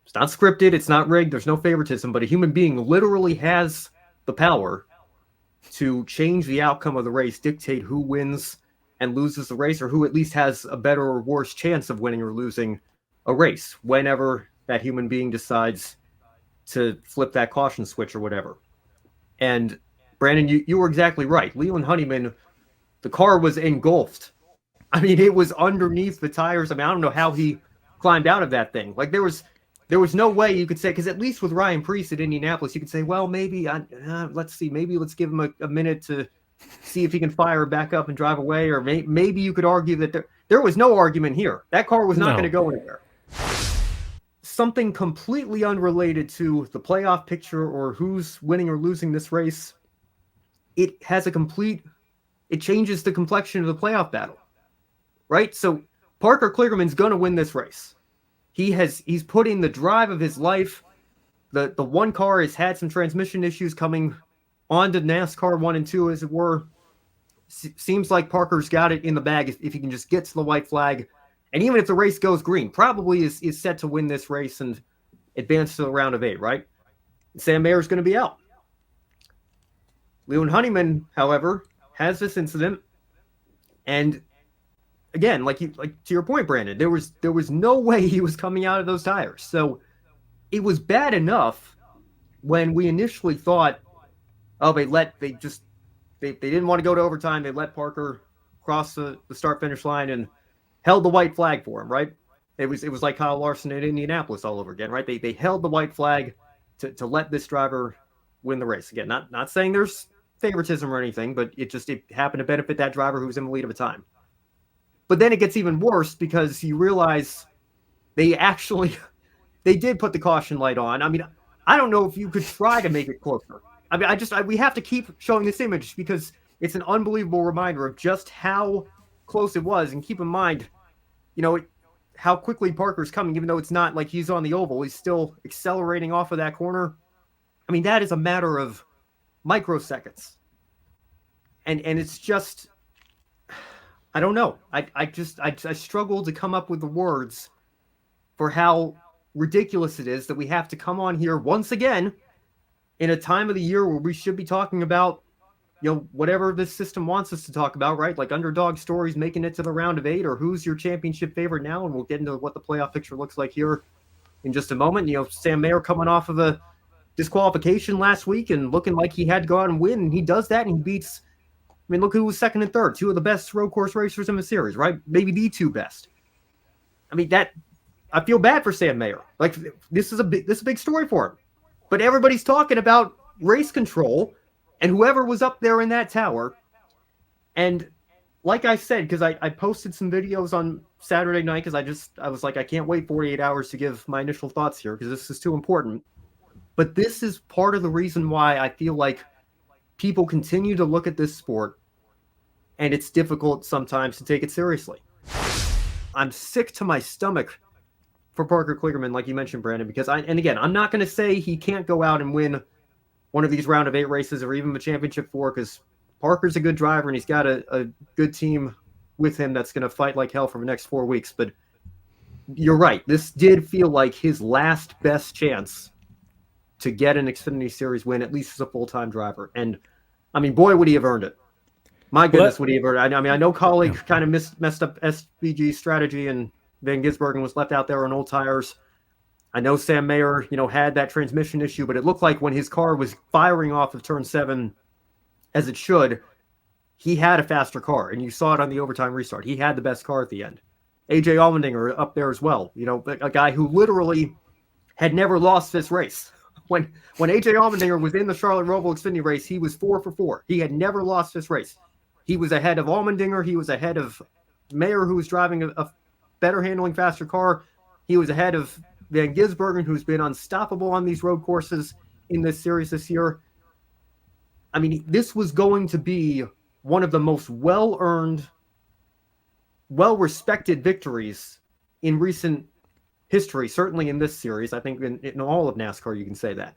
It's not scripted. It's not rigged. There's no favoritism, but a human being literally has the power to change the outcome of the race, dictate who wins and loses the race, or who at least has a better or worse chance of winning or losing a race whenever that human being decides to flip that caution switch or whatever. And Brandon, you were exactly right. Leland Honeyman, the car was engulfed. I mean, it was underneath the tires. I mean, I don't know how he climbed out of that thing. Like there was no way you could say, because at least with Ryan Preece at Indianapolis, you could say, well, maybe let's see, maybe let's give him a minute to see if he can fire back up and drive away, or maybe you could argue that there was no argument here. That car was not going to go anywhere. Something completely unrelated to the playoff picture or who's winning or losing this race. It changes the complexion of the playoff battle, right? So Parker Kligerman's going to win this race. He's put in the drive of his life. The one car has had some transmission issues coming onto NASCAR 1 and 2, as it were. Seems like Parker's got it in the bag if he can just get to the white flag. And even if the race goes green, probably is set to win this race and advance to the round of 8, right? Sam Mayer's going to be out. Leland Honeyman, however, has this incident. And again, like to your point, Brandon, there was no way he was coming out of those tires. So it was bad enough when we initially thought, oh, they didn't want to go to overtime. They let Parker cross the start finish line and held the white flag for him, right? It was like Kyle Larson in Indianapolis all over again, right? They held the white flag to let this driver win the race. Again, not saying there's favoritism or anything, but it happened to benefit that driver who was in the lead of a time. But then it gets even worse because you realize they did put the caution light on. I mean, I don't know if you could try to make it closer. I mean, we have to keep showing this image because it's an unbelievable reminder of just how close it was. And keep in mind, how quickly Parker's coming, even though it's not like he's on the oval, he's still accelerating off of that corner. I mean, that is a matter of microseconds. And it's just, I don't know. I struggle to come up with the words for how ridiculous it is that we have to come on here once again in a time of the year where we should be talking about, whatever this system wants us to talk about, right? Like underdog stories making it to the round of 8, or who's your championship favorite now. And we'll get into what the playoff picture looks like here in just a moment. Sam Mayer coming off of a disqualification last week and looking like he had to go out and win. And he does that and he beats, look who was second and third, 2 of the best road course racers in the series, right? Maybe the 2 best. I feel bad for Sam Mayer. Like this is a big story for him. But everybody's talking about race control and whoever was up there in that tower. And like I said, because I posted some videos on Saturday night because I was like, I can't wait 48 hours to give my initial thoughts here because this is too important. But this is part of the reason why I feel like people continue to look at this sport and it's difficult sometimes to take it seriously. I'm sick to my stomach for Parker Kligerman, like you mentioned, Brandon, because I'm not going to say he can't go out and win one of these round of 8 races or even the championship 4, because Parker's a good driver and he's got a good team with him that's going to fight like hell for the next 4 weeks. But you're right. This did feel like his last best chance to get an Xfinity Series win, at least as a full-time driver. And, boy, would he have earned it. My goodness, would he have earned it. I know Colleague kind of messed up SVG's strategy and Van Gisbergen was left out there on old tires. I know Sam Mayer, had that transmission issue, but it looked like when his car was firing off of turn 7, as it should, he had a faster car, and you saw it on the overtime restart. He had the best car at the end. AJ Allmendinger up there as well, a guy who literally had never lost this race. When AJ Allmendinger was in the Charlotte Roval Xfinity race, he was 4 for 4. He had never lost this race. He was ahead of Allmendinger. He was ahead of Mayer, who was driving a better handling, faster car. He was ahead of Van Gisbergen, who's been unstoppable on these road courses in this series this year. This was going to be one of the most well-earned, well-respected victories in recent history, certainly in this series. I think in all of NASCAR, you can say that.